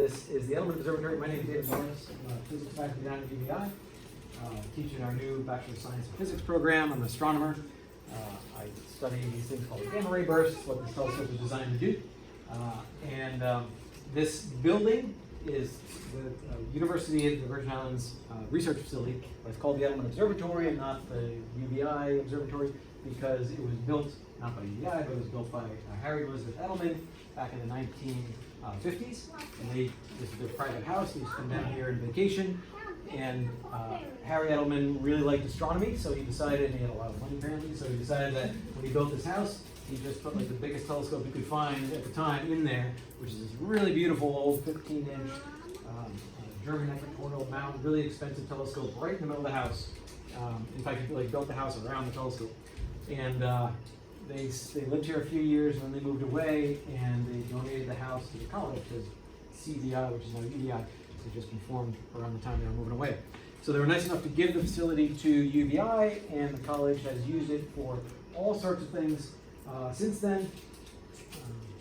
This is the Etelman Observatory. My name is David Morris. I'm a physics faculty down at UVI, teaching our new Bachelor of Science in Physics program. I'm an astronomer. I study these things called gamma ray bursts, what this telescope is designed to do. This building is the University of the Virgin Islands research facility. It's called the Etelman Observatory and not the UVI Observatory because it was built, not by UVI, but it was built by Harry and Elizabeth Etelman back in the 1950s. And this is their private house. They used to come down here on vacation. And Harry Etelman really liked astronomy, so he decided, and he had a lot of money apparently, so he decided that when he built this house, he just put like the biggest telescope he could find at the time in there, which is this really beautiful old 15-inch German equatorial mount, really expensive telescope right in the middle of the house. In fact, he built the house around the telescope. And they lived here a few years, and then they moved away, and they donated the house to the college, to CVI, which is now UVI. They just been formed around the time they were moving away. So they were nice enough to give the facility to UVI, and the college has used it for all sorts of things since then.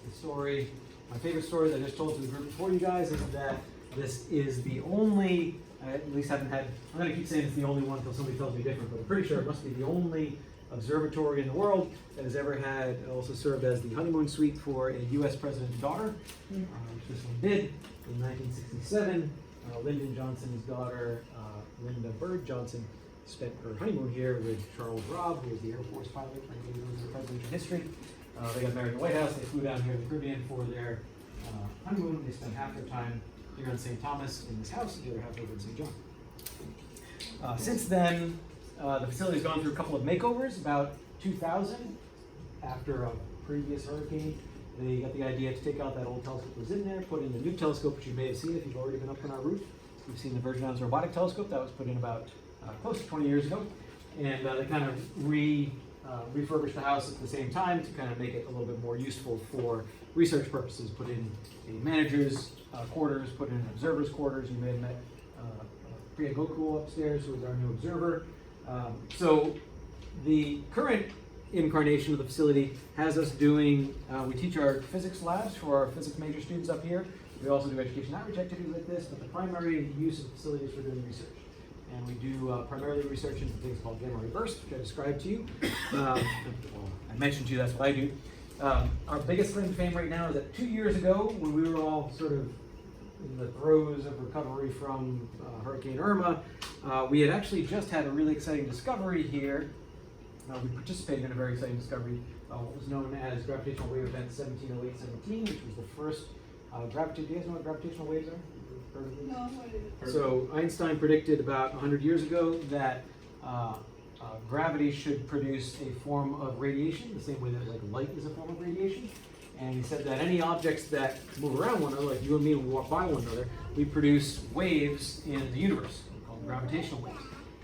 The story, my favorite story that I just told to the group before you guys is that this is the only, I at least haven't had, I'm going to keep saying it's the only one until somebody tells me different, but I'm pretty sure it must be the only observatory in the world that has ever had, also served as the honeymoon suite for a U.S. president's daughter, which this one did in 1967. Lyndon Johnson's daughter, Linda Bird Johnson, spent her honeymoon here with Charles Robb, who was the Air Force pilot, for anybody who knows their presidential history. They got married in the White House. They flew down here to the Caribbean for their honeymoon. They spent half their time here in St. Thomas in this house, and the other half over in St. John. Since then, the facility's gone through a couple of makeovers. About 2000, after a previous hurricane, they got the idea to take out that old telescope that was in there, put in the new telescope, which you may have seen if you've already been up on our roof. You've seen the Virgin Islands Robotic Telescope that was put in about close to 20 years ago. And they kind of refurbished the house at the same time to kind of make it a little bit more useful for research purposes. Put in a manager's quarters, put in an observer's quarters. You may have met Priya Gokul upstairs, who is our new observer. So the current incarnation of the facility has us doing, we teach our physics labs for our physics major students up here. We also do education outreach activities like this, but the primary use of the facility is for doing research. And we do primarily research into things called gamma ray bursts, which I described to you. I mentioned to you that's what I do. Our biggest claim to fame right now is that 2 years ago, when we were all sort of in the throes of recovery from Hurricane Irma, we had actually just had a really exciting discovery here. We participated in a very exciting discovery, what was known as gravitational wave event 170817, which was the first do you guys know what gravitational waves are? Heard of these? No, what is it? So Einstein predicted about 100 years ago that gravity should produce a form of radiation, the same way that like light is a form of radiation. And he said that any objects that move around one another, like you and me, when we walk by one another, we produce waves in the universe called gravitational waves.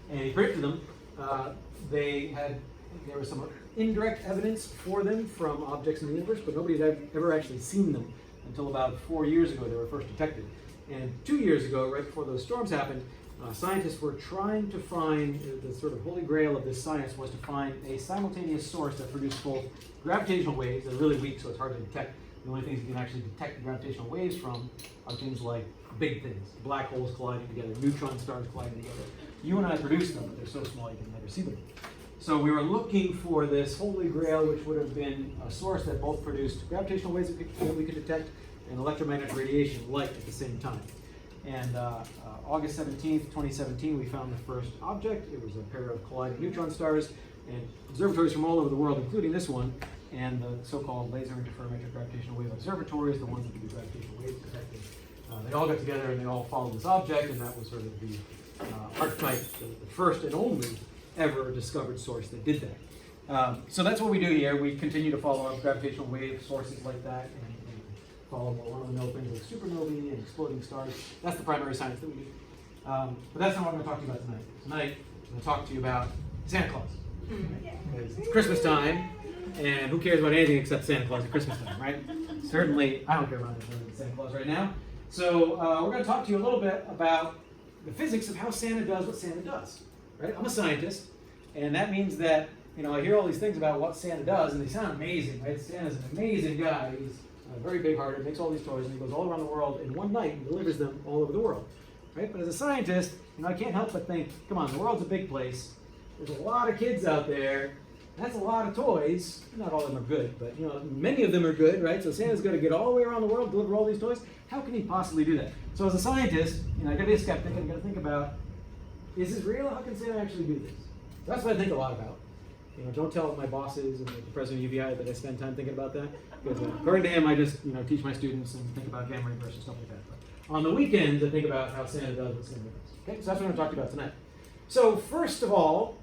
And he predicted them. There was some indirect evidence for them from objects in the universe, but nobody had ever actually seen them until about 4 years ago they were first detected. And 2 years ago, right before those storms happened, scientists were trying to find, the sort of holy grail of this science was to find a simultaneous source that produced both gravitational waves, they're really weak so it's hard to detect. The only things you can actually detect the gravitational waves from are things like big things, black holes colliding together, neutron stars colliding together. You and I produce them, but they're so small you can never see them. So we were looking for this holy grail, which would have been a source that both produced gravitational waves that we could detect and electromagnetic radiation, light, at the same time. And August 17th, 2017, we found the first object. It was a pair of colliding neutron stars, and observatories from all over the world, including this one, and the so-called laser interferometric gravitational wave observatories, the ones that do gravitational wave detecting. They all got together and they all followed this object, and that was sort of the archetype, the first and only ever discovered source that did that. So that's what we do here. We continue to follow up gravitational wave sources like that and follow more run-of-the-mill things like supernovae and exploding stars. That's the primary science that we do. But that's not what I'm going to talk to you about tonight. Tonight, I'm going to talk to you about Santa Claus. Because it's Christmas time, and who cares about anything except Santa Claus at Christmas time, right? Certainly, I don't care about Santa Claus right now. So we're going to talk to you a little bit about the physics of how Santa does what Santa does. Right? I'm a scientist, and that means that I hear all these things about what Santa does, and they sound amazing, right? Santa's an amazing guy. He's very big-hearted, makes all these toys, and he goes all around the world in one night and delivers them all over the world. Right? But as a scientist, I can't help but think, come on, the world's a big place. There's a lot of kids out there. That's a lot of toys. Not all of them are good, but many of them are good, right? So Santa's going to get all the way around the world, deliver all these toys. How can he possibly do that? So as a scientist, I got to be a skeptic, and I got to think about, is this real? How can Santa actually do this? So that's what I think a lot about. Don't tell my bosses and the president of UVI that I spend time thinking about that, because according to him, I just teach my students and think about gamma ray bursts and stuff like that. But on the weekends, I think about how Santa does what Santa does. Okay, so that's what I'm going to talk about tonight. So first of all,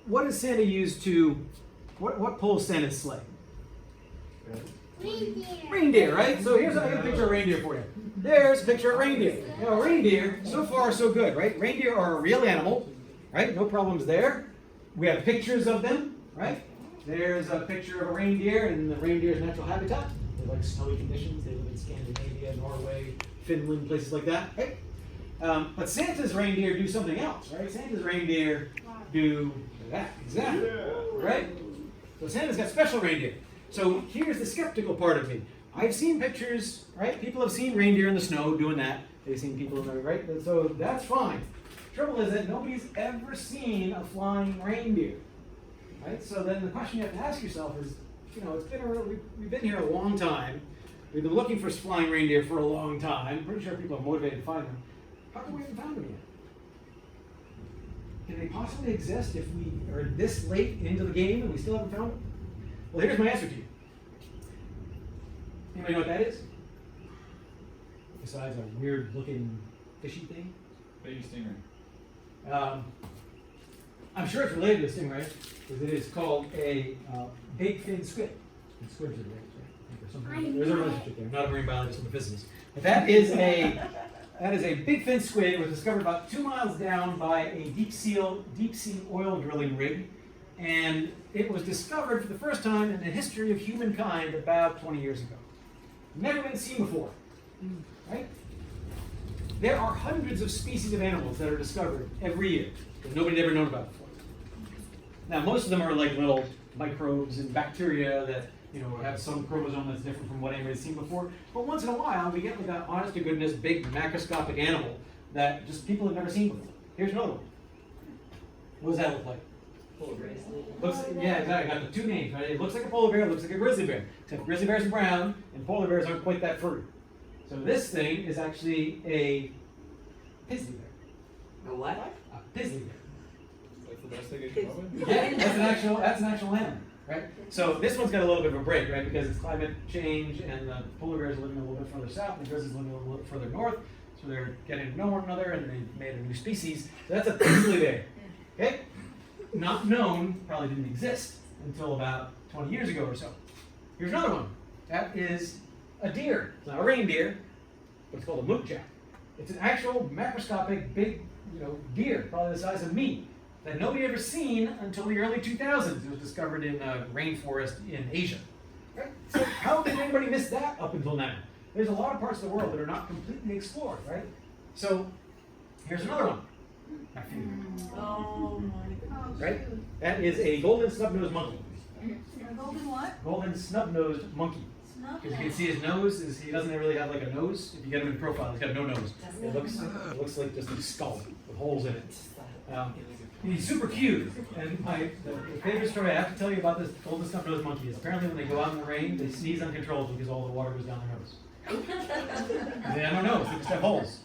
what does Santa use to, what pulls Santa's sleigh? Reindeer. Reindeer, right? So here's a picture of reindeer for you. There's a picture of reindeer. Reindeer, so far so good, right? Reindeer are a real animal, right? No problems there. We have pictures of them, right? There's a picture of a reindeer in the reindeer's natural habitat. They like snowy conditions. They live in Scandinavia, Norway, Finland, places like that, right? But Santa's reindeer do something else, right? Santa's reindeer do that, exactly, right? So Santa's got special reindeer. So here's the skeptical part of me. I've seen pictures, right? People have seen reindeer in the snow doing that. They've seen people in the, right? So that's fine. Trouble is that nobody's ever seen a flying reindeer, right? So then the question you have to ask yourself is, we've been here a long time. We've been looking for flying reindeer for a long time. I'm pretty sure people are motivated to find them. How come we haven't found them yet? Can they possibly exist if we are this late into the game and we still haven't found them? Well, here's my answer to you. Anybody know what that is? Besides a weird-looking fishy thing? Baby stingray. I'm sure it's related to stingray, because it is called a big fin squid. And squids are right? There's a relationship there. I'm not a marine biologist, I'm a physicist. But that is a big fin squid. It was discovered about 2 miles down by a deep sea oil drilling rig, and it was discovered for the first time in the history of humankind about 20 years ago. Never been seen before, right? There are hundreds of species of animals that are discovered every year that nobody's ever known about before. Now, most of them are like little microbes and bacteria that have some chromosome that's different from what anybody's seen before. But once in a while, we get like an honest-to-goodness big macroscopic animal that just people have never seen before. Here's another one. What does that look like? Polar bear. Yeah, exactly. Got the two names, right? It looks like a polar bear, it looks like a grizzly bear. Except grizzly bears are brown, and polar bears aren't quite that furry. So this thing is actually a pizzly bear. A what? A pizzly bear. That's the best thing you can come up with? Yeah, that's an actual animal, right? So this one's got a little bit of a break, right? Because it's climate change, and the polar bears are living a little bit further south, and the grizzlies living a little bit further north. So they're getting to know one another, and they made a new species. So that's a pizzly bear. Okay? Not known, probably didn't exist until about 20 years ago or so. Here's another one. That is a deer. It's not a reindeer, but it's called a mookjack. It's an actual macroscopic big, deer, probably the size of me, that nobody ever seen until the early 2000s. It was discovered in a rainforest in Asia. Right? So how did anybody miss that up until now? There's a lot of parts of the world that are not completely explored, right? So here's another one. My favorite. Oh my gosh. Right? That is a golden snub-nosed monkey. A golden what? Golden snub-nosed monkey. Because you can see his nose he doesn't really have like a nose. If you get him in profile, he's got no nose. It looks like just a skull with holes in it. He's super cute. And the favorite story I have to tell you about this golden snub-nosed monkey is apparently when they go out in the rain, they sneeze uncontrollably because all the water goes down their nose. They have no nose. They just have holes.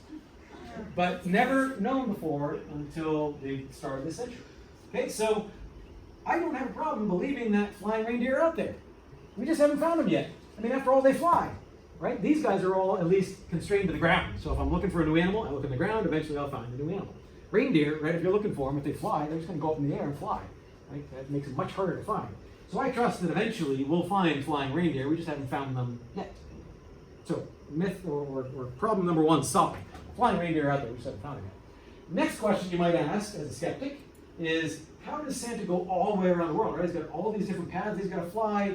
But never known before until the start of this century. Okay, so I don't have a problem believing that flying reindeer are out there. We just haven't found them yet. I mean, after all, they fly, right? These guys are all at least constrained to the ground. So if I'm looking for a new animal, I look in the ground, eventually I'll find a new animal. Reindeer, right, if you're looking for them, if they fly, they're just going to go up in the air and fly, right? That makes it much harder to find. So I trust that eventually we'll find flying reindeer, we just haven't found them yet. So myth or problem number one solved. Flying reindeer are out there, we just haven't found them yet. Next question you might ask as a skeptic is, how does Santa go all the way around the world, right? He's got all these different paths he's got to fly.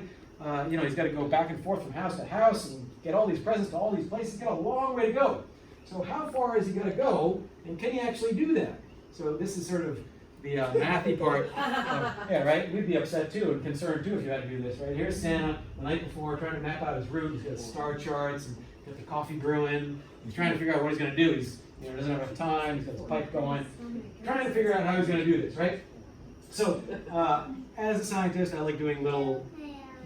He's got to go back and forth from house to house and get all these presents to all these places. He's got a long way to go. So how far is he going to go, and can he actually do that? So this is sort of the mathy part. Yeah, right? We'd be upset too and concerned too if you had to do this, right? Here's Santa the night before trying to map out his route. He's got star charts and got the coffee brewing. He's trying to figure out what he's going to do. He's doesn't have enough time. He's got the pipe going. Trying to figure out how he's going to do this, right? So, as a scientist, I like doing little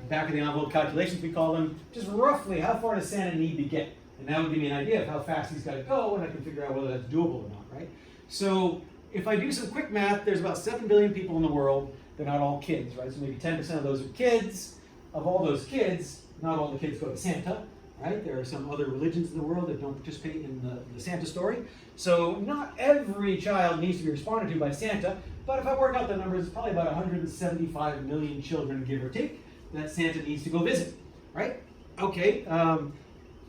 back of the envelope calculations, we call them, just roughly how far does Santa need to get? And that would give me an idea of how fast he's got to go, and I can figure out whether that's doable or not, right? So if I do some quick math, there's about 7 billion people in the world. They're not all kids, right? So maybe 10% of those are kids. Of all those kids, not all the kids go to Santa, right? There are some other religions in the world that don't participate in the Santa story. So not every child needs to be responded to by Santa, but if I work out the numbers, it's probably about 175 million children, give or take, that Santa needs to go visit, right? Okay,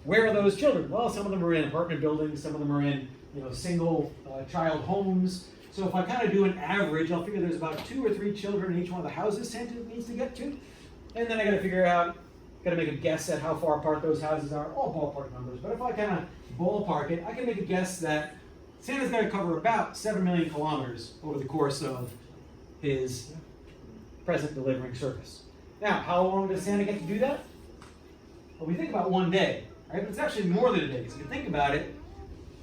where are those children? Well, some of them are in apartment buildings, some of them are in single child homes. So if I kind of do an average, I'll figure there's about 2 or 3 children in each one of the houses Santa needs to get to. And then I got to figure out, got to make a guess at how far apart those houses are, all ballpark numbers. But if I kind of ballpark it, I can make a guess that Santa's got to cover about 7 million kilometers over the course of his present delivering service. Now, how long does Santa get to do that? Well, we think about one day, right? But it's actually more than a day. So if you think about it,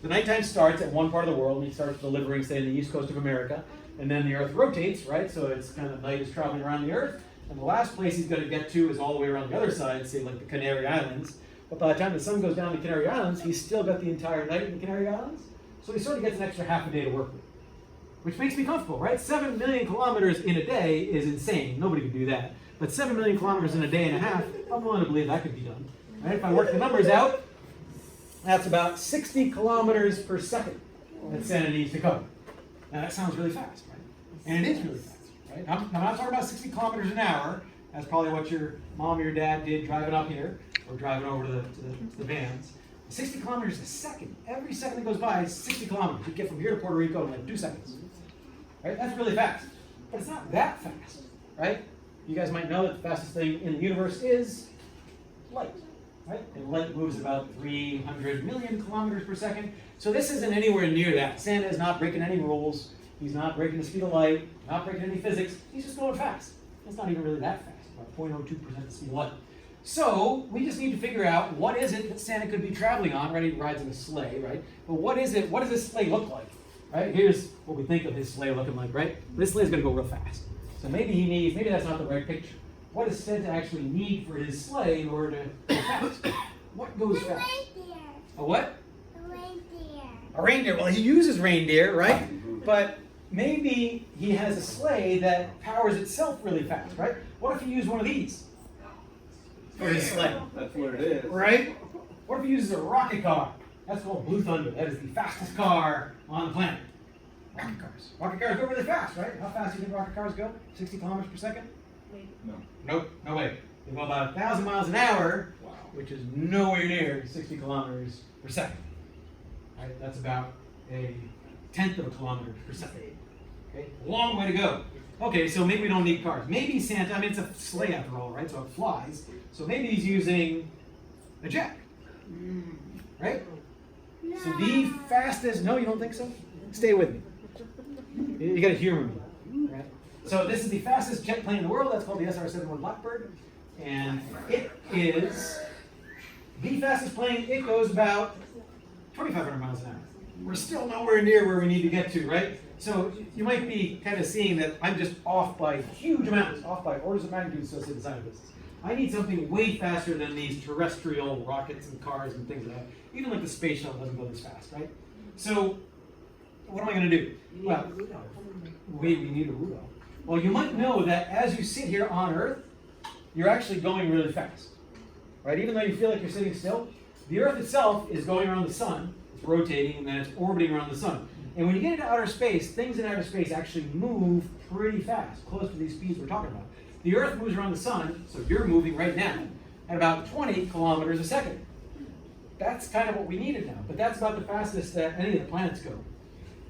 the nighttime starts at one part of the world, and he starts delivering, say, in the east coast of America, and then the Earth rotates, right? So it's kind of night is traveling around the Earth, and the last place he's going to get to is all the way around the other side, say like the Canary Islands. But by the time the sun goes down the Canary Islands, he's still got the entire night in the Canary Islands. So he sort of gets an extra half a day to work with, which makes me comfortable, right? 7 million kilometers in a day is insane. Nobody can do that. But 7 million kilometers in a day and a half, I'm willing to believe that could be done. Right? If I work the numbers out, that's about 60 kilometers per second that Santa needs to cover. Now that sounds really fast, right? And it is really fast, right? I'm not talking about 60 kilometers an hour. That's probably what your mom or your dad did driving up here or driving over to the vans. 60 kilometers a second. Every second that goes by is 60 kilometers. You get from here to Puerto Rico in like 2 seconds. Right? That's really fast. But it's not that fast, right? You guys might know that the fastest thing in the universe is light, right? And light moves about 300 million kilometers per second. So this isn't anywhere near that. Santa is not breaking any rules. He's not breaking the speed of light, not breaking any physics. He's just going fast. It's not even really that fast, about 0.02% the speed of light. So we just need to figure out what is it that Santa could be traveling on, right? He rides in a sleigh, right? But what is it? What does this sleigh look like, right? Here's what we think of his sleigh looking like, right? This sleigh is going to go real fast. So maybe that's not the right picture. What does Santa actually need for his sleigh in order to go fast? What goes fast? Reindeer. A what? A reindeer. A reindeer. Well, he uses reindeer, right? But maybe he has a sleigh that powers itself really fast, right? What if he used one of these for his sleigh? That's what it is. Right? What if he uses a rocket car? That's called Blue Thunder. That is the fastest car on the planet. Rocket cars. Rocket cars go really fast, right? How fast do you think rocket cars go? 60 kilometers per second? No. Nope, no way. They go about 1,000 miles an hour, Wow. which is nowhere near 60 kilometers per second. Right? That's about a tenth of a kilometer per second. Okay? Long way to go. Okay, so maybe we don't need cars. Maybe Santa, it's a sleigh after all, right? So it flies. So maybe he's using a jet. Right? No. So the fastest, no, you don't think so? Stay with me. You gotta humor me. Right? So this is the fastest jet plane in the world. That's called the SR-71 Blackbird. And it is the fastest plane. It goes about 2,500 miles an hour. We're still nowhere near where we need to get to, right? So you might be kind of seeing that I'm just off by huge amounts, off by orders of magnitude associated with scientists. I need something way faster than these terrestrial rockets and cars and things like that. Even like the space shuttle doesn't go this fast, right? So what am I going to do? Well, we need a Rudolph. Well, you might know that as you sit here on Earth, you're actually going really fast, right? Even though you feel like you're sitting still, the Earth itself is going around the sun. It's rotating, and then it's orbiting around the sun. And when you get into outer space, things in outer space actually move pretty fast, close to these speeds we're talking about. The Earth moves around the sun, so you're moving right now, at about 20 kilometers a second. That's kind of what we needed now, but that's about the fastest that any of the planets go.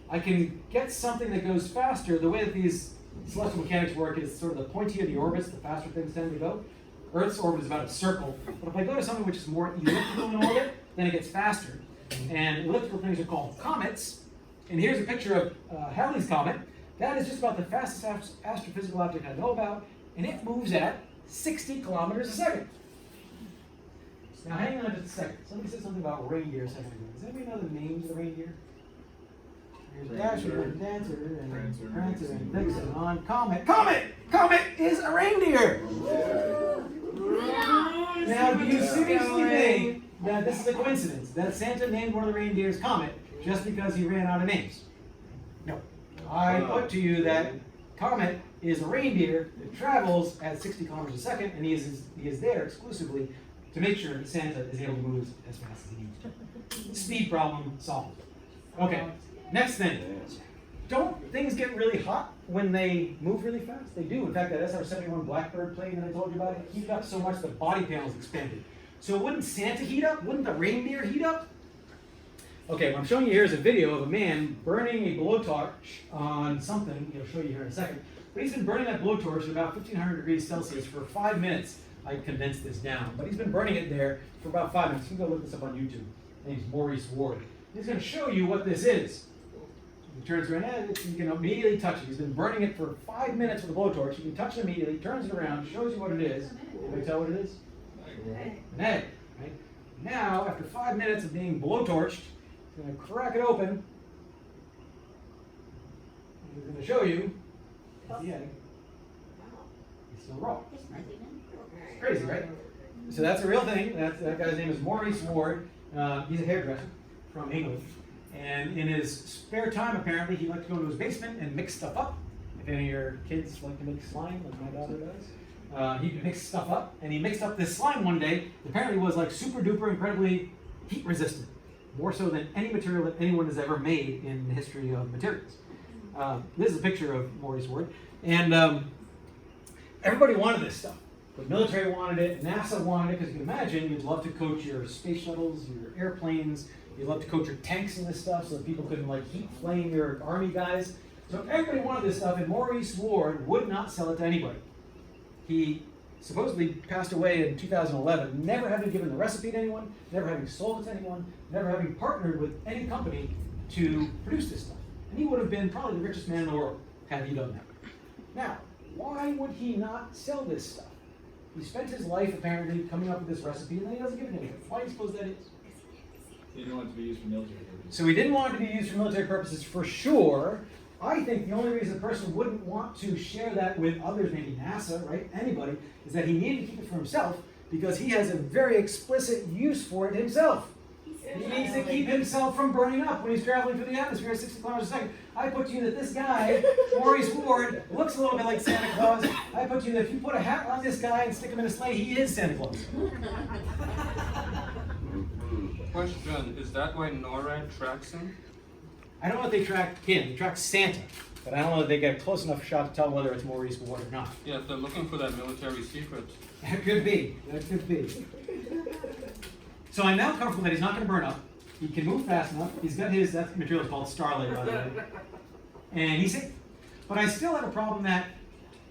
I can get something that goes faster. The way that these celestial mechanics work is sort of the pointier the orbits, the faster things tend to go. Earth's orbit is about a circle, but if I go to something which is more elliptical in orbit, then it gets faster. And elliptical things are called comets. And here's a picture of Halley's Comet. That is just about the fastest astrophysical object I know about, and it moves at 60 kilometers a second. Now hang on just a second. Somebody said something about reindeer a second ago. Does anybody know the names of the reindeer? There's Dasher and Dancer and Prancer and Vixen on Comet. Comet! Comet is a reindeer! Now, do you seriously think that this is a coincidence? That Santa named one of the reindeers Comet just because he ran out of names? No. I put to you that Comet is a reindeer that travels at 60 kilometers a second, and he is there exclusively to make sure that Santa is able to move as fast as he needs to. Speed problem solved. Okay, next thing. Don't things get really hot when they move really fast? They do. In fact, that SR-71 Blackbird plane that I told you about, it heated up so much the body panels expanded. So wouldn't Santa heat up? Wouldn't the reindeer heat up? Okay, what I'm showing you here is a video of a man burning a blowtorch on something. He'll show you here in a second. But he's been burning that blowtorch at about 1500 degrees Celsius for 5 minutes. I condensed this down, but he's been burning it there for about 5 minutes. You can go look this up on YouTube. His name's Maurice Ward. He's going to show you what this is. He turns around, and you can immediately touch it. He's been burning it for 5 minutes with a blowtorch. You can touch it immediately, turns it around, shows you what it is. Can you tell what it is? An egg. Right? Now, after 5 minutes of being blowtorched, he's going to crack it open. And he's going to show you that the egg is still raw. Right? It's crazy, right? So that's a real thing. That guy's name is Maurice Ward. He's a hairdresser from England. And in his spare time, apparently, he liked to go to his basement and mix stuff up. If any of your kids like to make slime, like my daughter does, he mix stuff up. And he mixed up this slime one day. Apparently, was like super duper incredibly heat resistant, more so than any material that anyone has ever made in the history of materials. This is a picture of Maurice Ward, and everybody wanted this stuff. The military wanted it, NASA wanted it, because you can imagine you'd love to coat your space shuttles, your airplanes. You'd love to coat your tanks in this stuff so that people couldn't like heat flame your army guys. So everybody wanted this stuff, and Maurice Ward would not sell it to anybody. He supposedly passed away in 2011, never having given the recipe to anyone, never having sold it to anyone, never having partnered with any company to produce this stuff. And he would have been probably the richest man in the world had he done that. Now, why would he not sell this stuff? He spent his life apparently coming up with this recipe, and then he doesn't give it to anyone. Why do you suppose that is? He didn't want it to be used for military purposes. So he didn't want it to be used for military purposes for sure. I think the only reason a person wouldn't want to share that with others, maybe NASA, right, anybody, is that he needed to keep it for himself because he has a very explicit use for it himself. He needs to keep himself from burning up when he's traveling through the atmosphere at 60 kilometers a second. I put to you that this guy, Maurice Ward, looks a little bit like Santa Claus. I put to you that if you put a hat on this guy and stick him in a sleigh, he is Santa Claus. Question, is that why NORAD tracks him? I don't know if they track him, they track Santa, but I don't know if they get a close enough shot to tell whether it's Maurice Ward or not. Yeah, they're looking for that military secret. That could be, that could be. So I'm now comfortable that he's not going to burn up. He can move fast enough. He's got his, that material is called Starlight, by the way. And he's safe. But I still have a problem that,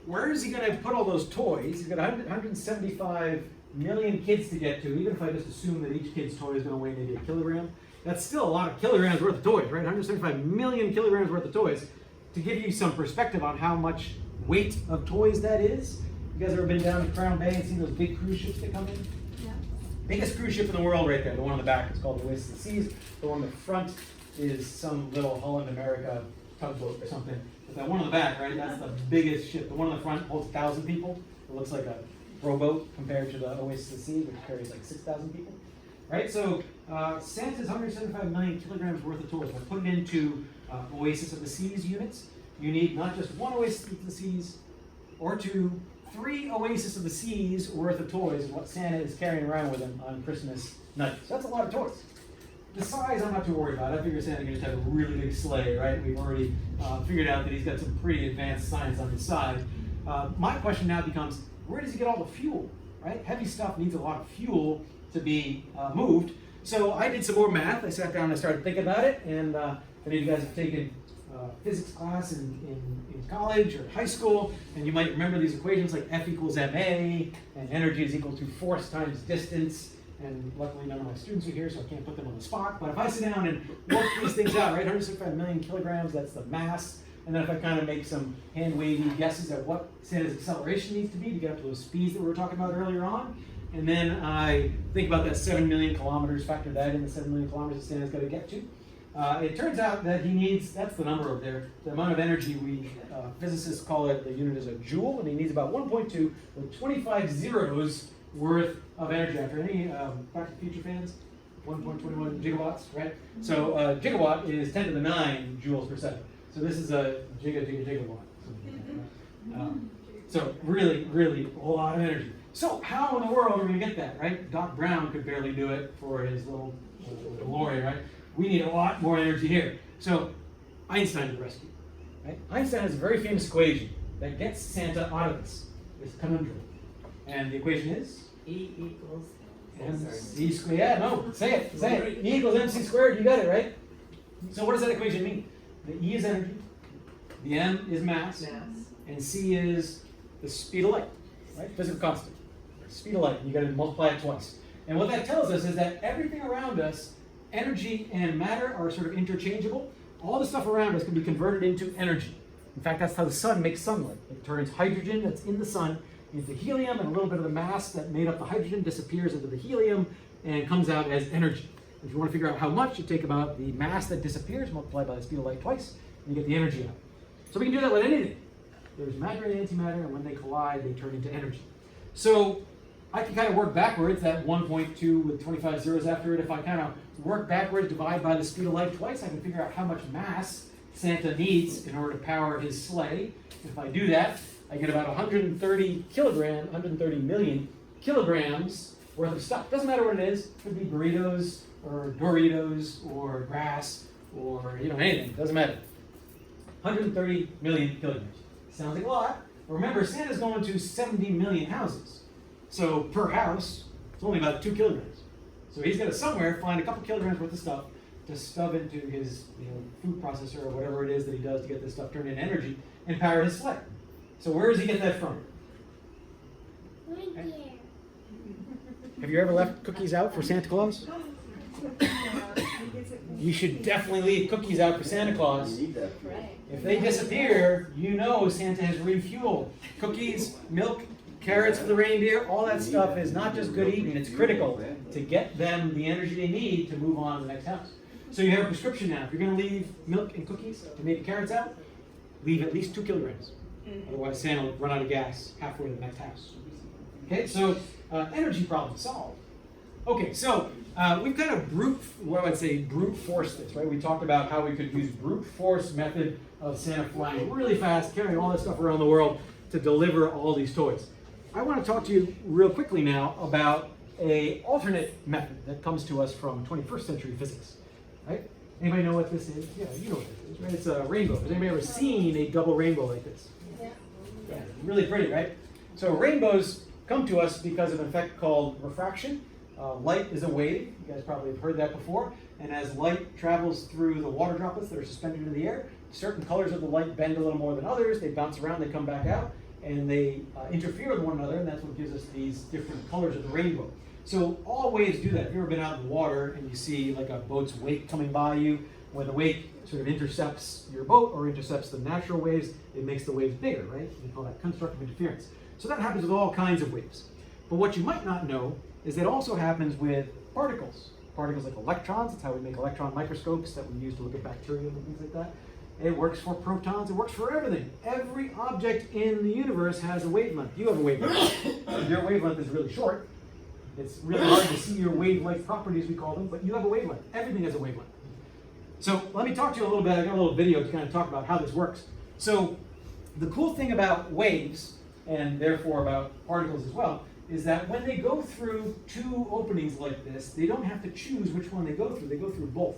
where is he going to put all those toys? He's got 175 million kids to get to, even if I just assume that each kid's toy is going to weigh maybe a kilogram. That's still a lot of kilograms worth of toys, right? 175 million kilograms worth of toys. To give you some perspective on how much weight of toys that is, you guys ever been down to Crown Bay and seen those big cruise ships that come in? Yeah. Biggest cruise ship in the world right there. The one on the back is called the Oasis of the Seas. The one on the front is some little Holland America tugboat or something. But that one on the back, right, that's the biggest ship. The one on the front holds 1,000 people. It looks like a rowboat compared to the Oasis of the Seas, which carries like 6,000 people. Right, so Santa's 175 million kilograms worth of toys. When put it into Oasis of the Seas units, you need not just one Oasis of the Seas or two, 3 Oasis of the Seas worth of toys is what Santa is carrying around with him on Christmas night. So that's a lot of toys. The size I'm not too worried about. I figure Santa can just have a really big sleigh, right? We've already figured out that he's got some pretty advanced science on his side. My question now becomes, where does he get all the fuel, right? Heavy stuff needs a lot of fuel to be moved. So I did some more math. I sat down and I started thinking about it. And if any of you guys have taken physics class in college or high school, and you might remember these equations like F equals ma, and energy is equal to force times distance. And luckily none of my students are here, so I can't put them on the spot. But if I sit down and work these things out, right, 165 million kilograms, that's the mass And then if I kind of make some hand-wavy guesses at what Santa's acceleration needs to be to get up to those speeds that we were talking about earlier on, and then I think about that 7 million kilometers, factor that in, the 7 million kilometers that Santa's got to get to. It turns out that he needs, that's the number over there, the amount of energy physicists call it, the unit is a joule, and he needs about 1.2 with 25 zeros worth of energy. After any Back to the Future fans? 1.21 gigawatts, right? So gigawatt is 10 to the 9 joules per second. So this is a gigawatt. So really, really a lot of energy. So how in the world are we going to get that, right? Doc Brown could barely do it for his little DeLorean, right? We need a lot more energy here. So Einstein to the rescue, right? Einstein has a very famous equation that gets Santa out of this conundrum. And the equation is? E equals MC squared. Yeah, no, say it. E equals MC squared, you got it, right? So what does that equation mean? The E is energy, the M is mass, and C is the speed of light, right? Physical constant. Speed of light, you gotta multiply it twice. And what that tells us is that everything around us, energy and matter are sort of interchangeable. All the stuff around us can be converted into energy. In fact, that's how the sun makes sunlight. It turns hydrogen that's in the sun into helium, and a little bit of the mass that made up the hydrogen disappears into the helium and comes out as energy. If you want to figure out how much, you take about the mass that disappears, multiplied by the speed of light twice, and you get the energy out. So we can do that with anything. There's matter and antimatter, and when they collide, they turn into energy. So I can kind of work backwards, that 1.2 with 25 zeros after it. If I kind of work backwards, divide by the speed of light twice, I can figure out how much mass Santa needs in order to power his sleigh. If I do that, I get about 130 million kilograms worth of stuff. Doesn't matter what it is. It could be burritos or Doritos or grass or anything. Doesn't matter. 130 million kilograms. Sounds like a lot. But remember, Santa's going to 70 million houses. So per house, it's only about 2 kilograms. So he's got to somewhere find a couple kilograms worth of stuff to stuff into his food processor or whatever it is that he does to get this stuff turned into energy and power his sleigh. So where does he get that from? Right there. Have you ever left cookies out for Santa Claus? You should definitely leave cookies out for Santa Claus. If they disappear, Santa has refueled. Cookies, milk, carrots for the reindeer, all that stuff is not just good eating, it's critical to get them the energy they need to move on to the next house. So you have a prescription now. If you're going to leave milk and cookies and maybe carrots out, leave at least 2 kilograms. Otherwise, Santa will run out of gas halfway to the next house. Okay, so energy problem solved. Okay, so we've kind of brute force this, right? We talked about how we could use brute force method of Santa flying really fast, carrying all this stuff around the world to deliver all these toys. I want to talk to you real quickly now about an alternate method that comes to us from 21st century physics, right? Anybody know what this is? Yeah, you know what this is, right? It's a rainbow. Has anybody ever seen a double rainbow like this? Yeah, really pretty, right? So rainbows come to us because of an effect called refraction. Light is a wave. You guys probably have heard that before. And as light travels through the water droplets that are suspended in the air, certain colors of the light bend a little more than others. They bounce around, they come back out, and they interfere with one another, and that's what gives us these different colors of the rainbow. So all waves do that. If you've ever been out in the water and you see like a boat's wake coming by you, when the wake sort of intercepts your boat or intercepts the natural waves, it makes the waves bigger, right? We call that constructive interference. So that happens with all kinds of waves. But what you might not know is that it also happens with particles. Particles like electrons, that's how we make electron microscopes that we use to look at bacteria and things like that. It works for protons, it works for everything. Every object in the universe has a wavelength. You have a wavelength. Your wavelength is really short. It's really hard to see your wave-like properties, we call them, but you have a wavelength. Everything has a wavelength. So let me talk to you a little bit. I got a little video to kind of talk about how this works. So the cool thing about waves, and therefore about particles as well, is that when they go through 2 openings like this, they don't have to choose which one they go through. They go through both.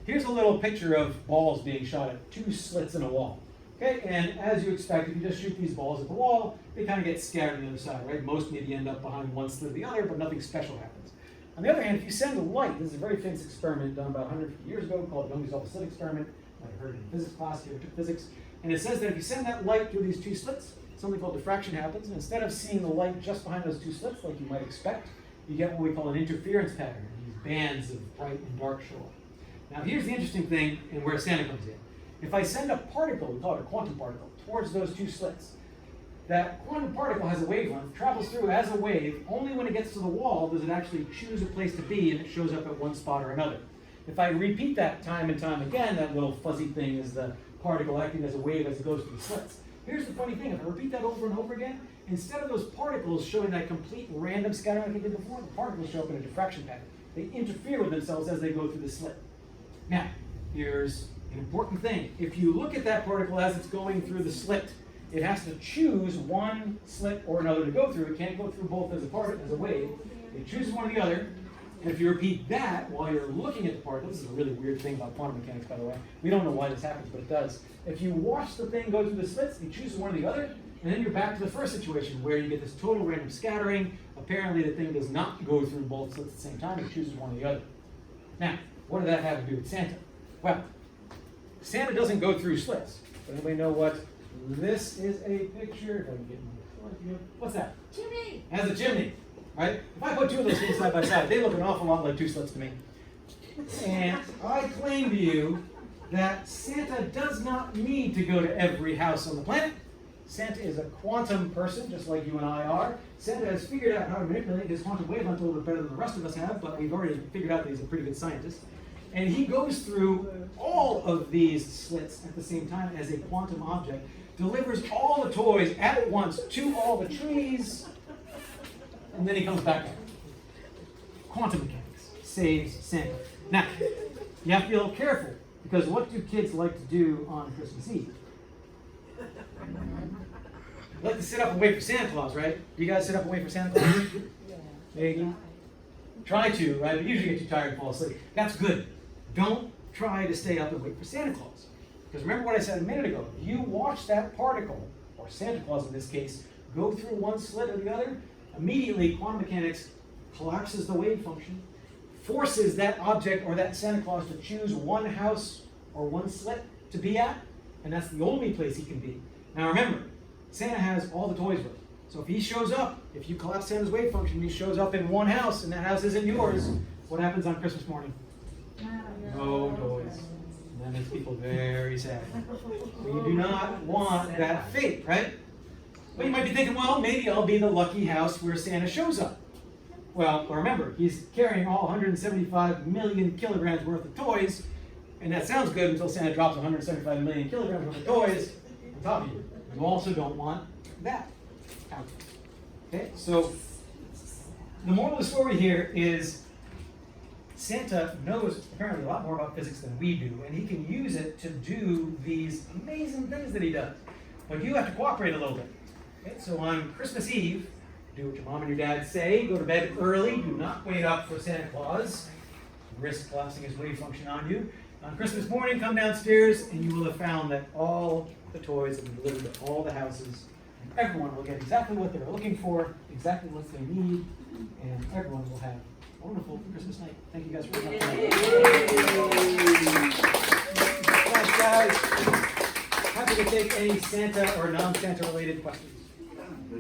Here's a little picture of balls being shot at 2 slits in a wall. Okay, and as you expect, if you just shoot these balls at the wall, they kind of get scattered on the other side, right? Most maybe end up behind one slit or the other, but nothing special happens. On the other hand, if you send a light, this is a very famous experiment done about 150 years ago called the Young's double slit experiment. I heard it in physics class, if you ever took physics. And it says that if you send that light through these 2 slits, something called diffraction happens, and instead of seeing the light just behind those 2 slits like you might expect, you get what we call an interference pattern. These bands of bright and dark show up. Now here's the interesting thing and where Santa comes in. If I send a particle, we call it a quantum particle, towards those two slits, that quantum particle has a wavelength, travels through as a wave. Only when it gets to the wall does it actually choose a place to be, and it shows up at one spot or another. If I repeat that time and time again, that little fuzzy thing is the particle acting as a wave as it goes through the slits. Here's the funny thing, if I repeat that over and over again, instead of those particles showing that complete random scattering like I did before, the particles show up in a diffraction pattern. They interfere with themselves as they go through the slit. Now, here's an important thing. If you look at that particle as it's going through the slit, it has to choose one slit or another to go through. It can't go through both as a wave. It chooses one or the other. And if you repeat that while you're looking at the particle, this is a really weird thing about quantum mechanics, by the way. We don't know why this happens, but it does. If you watch the thing go through the slits, it chooses one or the other, and then you're back to the first situation where you get this total random scattering. Apparently, the thing does not go through both slits at the same time. It chooses one or the other. Now, what does that have to do with Santa? Well, Santa doesn't go through slits. Does anybody know what this is? A picture. If I can get my, what's that? Chimney. It has a chimney, right? If I put two of those things side by side, they look an awful lot like two slits to me. And I claim to you that Santa does not need to go to every house on the planet. Santa is a quantum person, just like you and I are. Santa has figured out how to manipulate his quantum wavelength a little bit better than the rest of us have, but we've already figured out that he's a pretty good scientist. And he goes through all of these slits at the same time as a quantum object, delivers all the toys at once to all the trees, and then he comes back out. Quantum mechanics saves Santa. Now, you have to be a little careful, because what do kids like to do on Christmas Eve? They like to sit up and wait for Santa Claus, right? Do you guys sit up and wait for Santa Claus? Maybe. Try to, right? But usually get too tired and fall asleep. That's good. Don't try to stay up and wait for Santa Claus. Because remember what I said a minute ago. You watch that particle, or Santa Claus in this case, go through one slit or the other, immediately quantum mechanics collapses the wave function, forces that object or that Santa Claus to choose one house or one slit to be at, and that's the only place he can be. Now remember, Santa has all the toys with him. So if he shows up, if you collapse Santa's wave function, he shows up in one house, and that house isn't yours, what happens on Christmas morning? No toys. And that makes people very sad. We do not want that fate, right? But you might be thinking, well, maybe I'll be the lucky house where Santa shows up. Well, remember, he's carrying all 175 million kilograms worth of toys, and that sounds good until Santa drops 175 million kilograms worth of toys on top of you. You also don't want that outcome. Okay, so the moral of the story here is Santa knows apparently a lot more about physics than we do, and he can use it to do these amazing things that he does. But you have to cooperate a little bit. Okay, so on Christmas Eve, do what your mom and your dad say, go to bed early, do not wait up for Santa Claus, risk collapsing his wave function on you. On Christmas morning, come downstairs, and you will have found that all the toys have been delivered to all the houses, and everyone will get exactly what they're looking for, exactly what they need, and everyone will have a wonderful Christmas night. Thank you guys for coming. Thanks, guys. Happy to take any Santa or non-Santa related questions.